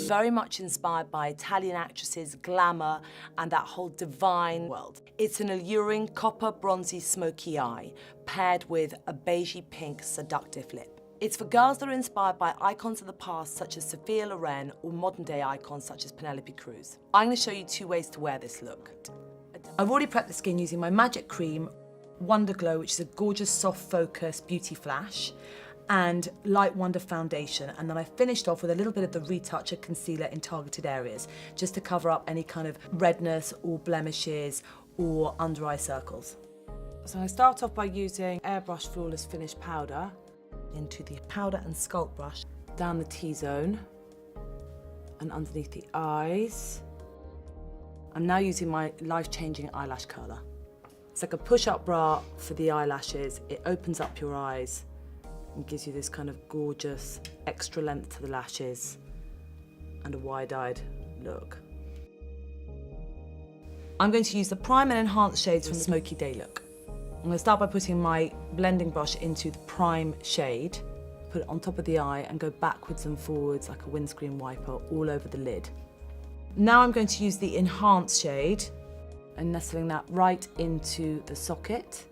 very much inspired by Italian actresses, glamour, and that whole divine world. It's an alluring copper bronzy smoky eye, paired with a beigey pink seductive lip. It's for girls that are inspired by icons of the past such as Sophia Loren or modern day icons such as Penelope Cruz. I'm going to show you 2 ways to wear this look. I've already prepped the skin using my Magic Cream, Wonderglow, which is a gorgeous soft focus beauty flash, and Light Wonder foundation, and then I finished off with a little bit of the Retoucher concealer in targeted areas, just to cover up any kind of redness or blemishes or under eye circles. So I start off by using Airbrush Flawless Finish Powder into the powder and sculpt brush, down the T-zone and underneath the eyes. I'm now using my life-changing eyelash curler. It's like a push-up bra for the eyelashes. It opens up your eyes and gives you this kind of gorgeous extra length to the lashes and a wide-eyed look. I'm going to use the Prime and Enhance shades from the Smoky Day Look. I'm going to start by putting my blending brush into the Prime shade, put it on top of the eye and go backwards and forwards like a windscreen wiper all over the lid. Now I'm going to use the Enhance shade and nestling that right into the socket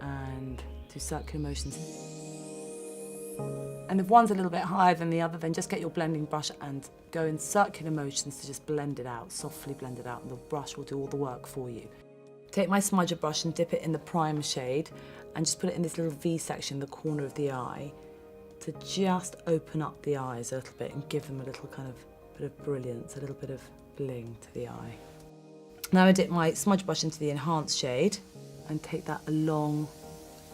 and do circular motions. And if one's a little bit higher than the other, then just get your blending brush and go in circular motions to just blend it out, softly blend it out, and the brush will do all the work for you. Take my smudger brush and dip it in the Prime shade and just put it in this little V section in the corner of the eye to just open up the eyes a little bit and give them a little kind of bit of brilliance, a little bit of bling to the eye. Now I dip my smudge brush into the Enhance shade and take that along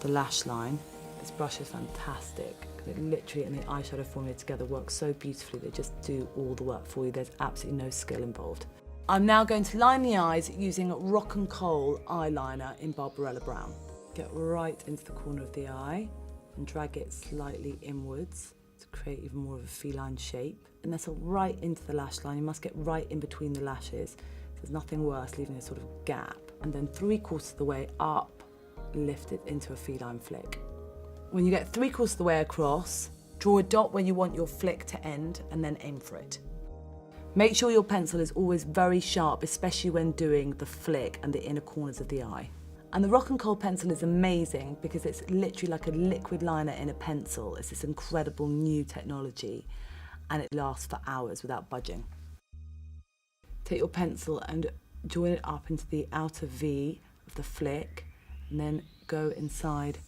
the lash line. This brush is fantastic. It literally and the eyeshadow formula together works so beautifully. They just do all the work for you. There's absolutely no skill involved. I'm now going to line the eyes using Rock and Kohl eyeliner in Barbarella Brown. Get right into the corner of the eye and drag it slightly inwards to create even more of a feline shape. And nestle right into the lash line. You must get right in between the lashes. There's nothing worse leaving a sort of gap. And then 3/4 of the way up, lift it into a feline flick. When you get 3/4 of the way across, draw a dot where you want your flick to end and then aim for it. Make sure your pencil is always very sharp, especially when doing the flick and the inner corners of the eye. And the Rock and Kohl pencil is amazing because it's literally like a liquid liner in a pencil. It's this incredible new technology and it lasts for hours without budging. Take your pencil and join it up into the outer V of the flick and then go inside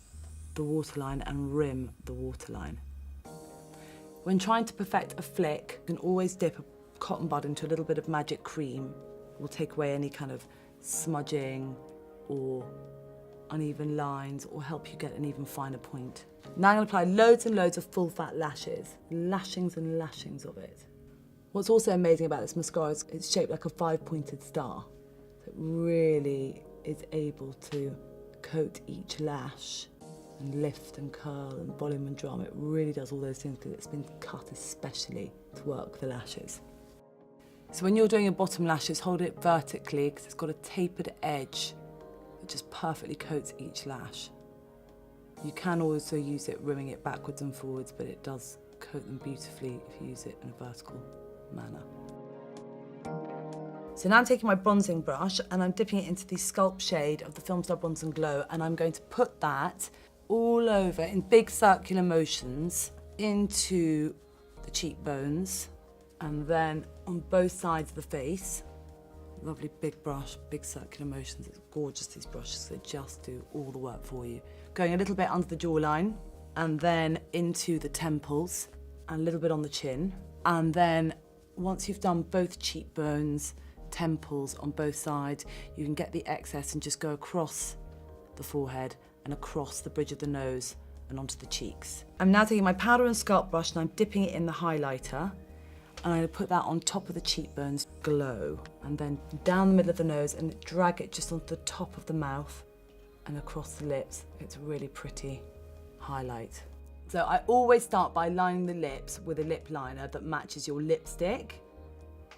the waterline and rim the waterline. When trying to perfect a flick, you can always dip a cotton bud into a little bit of Magic Cream. It will take away any kind of smudging or uneven lines or help you get an even finer point. Now I'm going to apply loads and loads of full fat lashes, lashings and lashings of it. What's also amazing about this mascara is it's shaped like a 5-pointed star. So it really is able to coat each lash and lift and curl and volume and drum. It really does all those things because it's been cut especially to work the lashes. So when you're doing your bottom lashes, hold it vertically because it's got a tapered edge that just perfectly coats each lash. You can also use it rimming it backwards and forwards, but it does coat them beautifully if you use it in a vertical manner. So now I'm taking my bronzing brush and I'm dipping it into the Sculpt shade of the Filmstar Bronze and Glow, and I'm going to put that all over in big circular motions into the cheekbones and then on both sides of the face. Lovely big brush, big circular motions. It's gorgeous, these brushes. They just do all the work for you. Going a little bit under the jawline and then into the temples and a little bit on the chin. And then once you've done both cheekbones, temples on both sides, you can get the excess and just go across the forehead and across the bridge of the nose and onto the cheeks. I'm now taking my powder and sculpt brush and I'm dipping it in the highlighter and I'm going to put that on top of the cheekbones, Glow, and then down the middle of the nose and drag it just onto the top of the mouth and across the lips. It's a really pretty highlight. So I always start by lining the lips with a lip liner that matches your lipstick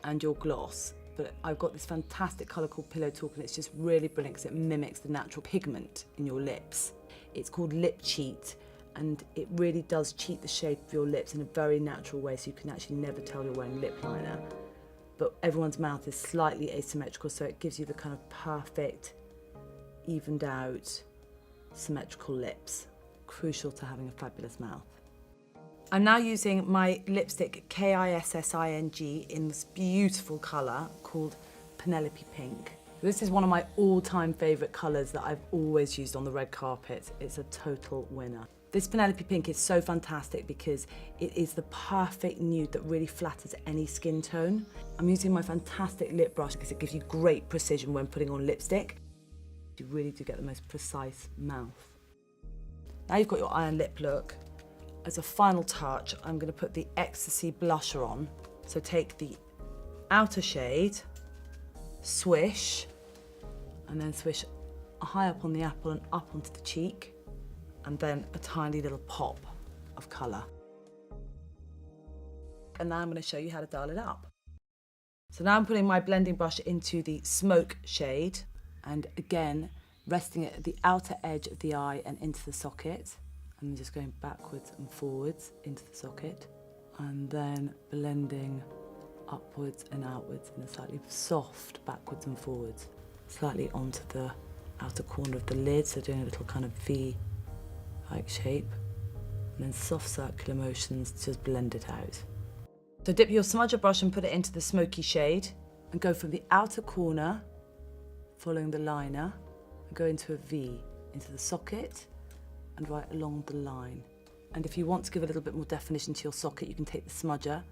and your gloss. But I've got this fantastic colour called Pillow Talk and it's just really brilliant because it mimics the natural pigment in your lips. It's called Lip Cheat and it really does cheat the shape of your lips in a very natural way, so you can actually never tell you're wearing lip liner. But everyone's mouth is slightly asymmetrical, so it gives you the kind of perfect, evened out, symmetrical lips. Crucial to having a fabulous mouth. I'm now using my lipstick Kissing in this beautiful colour called Penelope Pink. This is one of my all-time favourite colours that I've always used on the red carpet. It's a total winner. This Penelope Pink is so fantastic because it is the perfect nude that really flatters any skin tone. I'm using my fantastic lip brush because it gives you great precision when putting on lipstick. You really do get the most precise mouth. Now you've got your eye and lip look. As a final touch, I'm going to put the Ecstasy blusher on. So take the outer shade, swish, and then swish high up on the apple and up onto the cheek, and then a tiny little pop of colour. And now I'm going to show you how to dial it up. So now I'm putting my blending brush into the Smoke shade, and again, resting it at the outer edge of the eye and into the socket, and then just going backwards and forwards into the socket, and then blending upwards and outwards in a slightly soft backwards and forwards, slightly onto the outer corner of the lid, so doing a little kind of V-like shape, and then soft circular motions to just blend it out. So dip your smudger brush and put it into the smoky shade, and go from the outer corner, following the liner, and go into a V, into the socket, and right along the line. And if you want to give a little bit more definition to your socket, you can take the smudger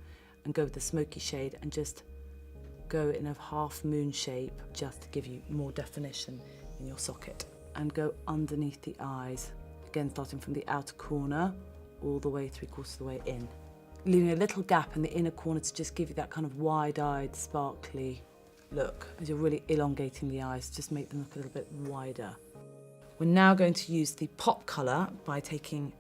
and go with the smoky shade and just go in a half moon shape just to give you more definition in your socket. And go underneath the eyes, again starting from the outer corner all the way 3/4 of the way in, leaving a little gap in the inner corner to just give you that kind of wide-eyed, sparkly look. As you're really elongating the eyes, just make them look a little bit wider. We're now going to use the pop colour by taking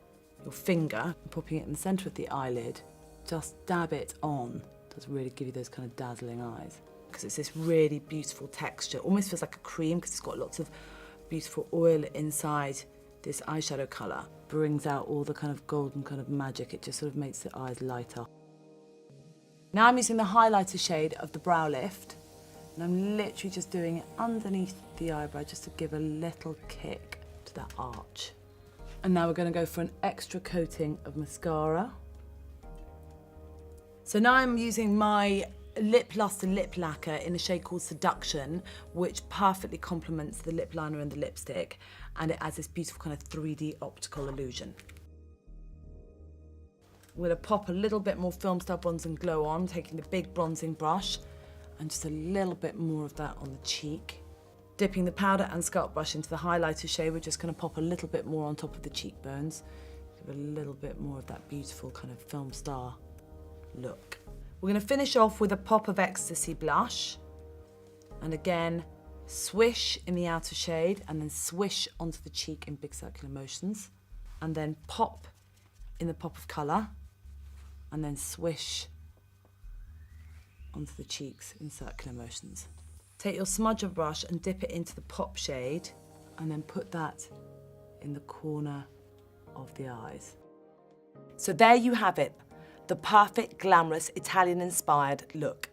your finger and popping it in the centre of the eyelid. Just dab it on. It does really give you those kind of dazzling eyes, because it's this really beautiful texture. Almost feels like a cream because it's got lots of beautiful oil inside. This eyeshadow colour brings out all the kind of golden kind of magic. It just sort of makes the eyes lighter. Now I'm using the highlighter shade of the Brow Lift, and I'm literally just doing it underneath the eyebrow just to give a little kick to that arch. And now we're going to go for an extra coating of mascara. So now I'm using my Lip Luster lip lacquer in a shade called Seduction, which perfectly complements the lip liner and the lipstick, and it adds this beautiful kind of 3D optical illusion. I'm going to pop a little bit more Filmstar Bronzing Glow on, taking the big bronzing brush, and just a little bit more of that on the cheek. Dipping the powder and Sculpt brush into the highlighter shade, we're just going to pop a little bit more on top of the cheekbones, give a little bit more of that beautiful kind of Filmstar look. We're going to finish off with a pop of Ecstasy blush, and again swish in the outer shade and then swish onto the cheek in big circular motions, and then pop in the pop of colour and then swish onto the cheeks in circular motions. Take your smudger brush and dip it into the pop shade, and then put that in the corner of the eyes. So there you have it, the perfect, glamorous, Italian-inspired look.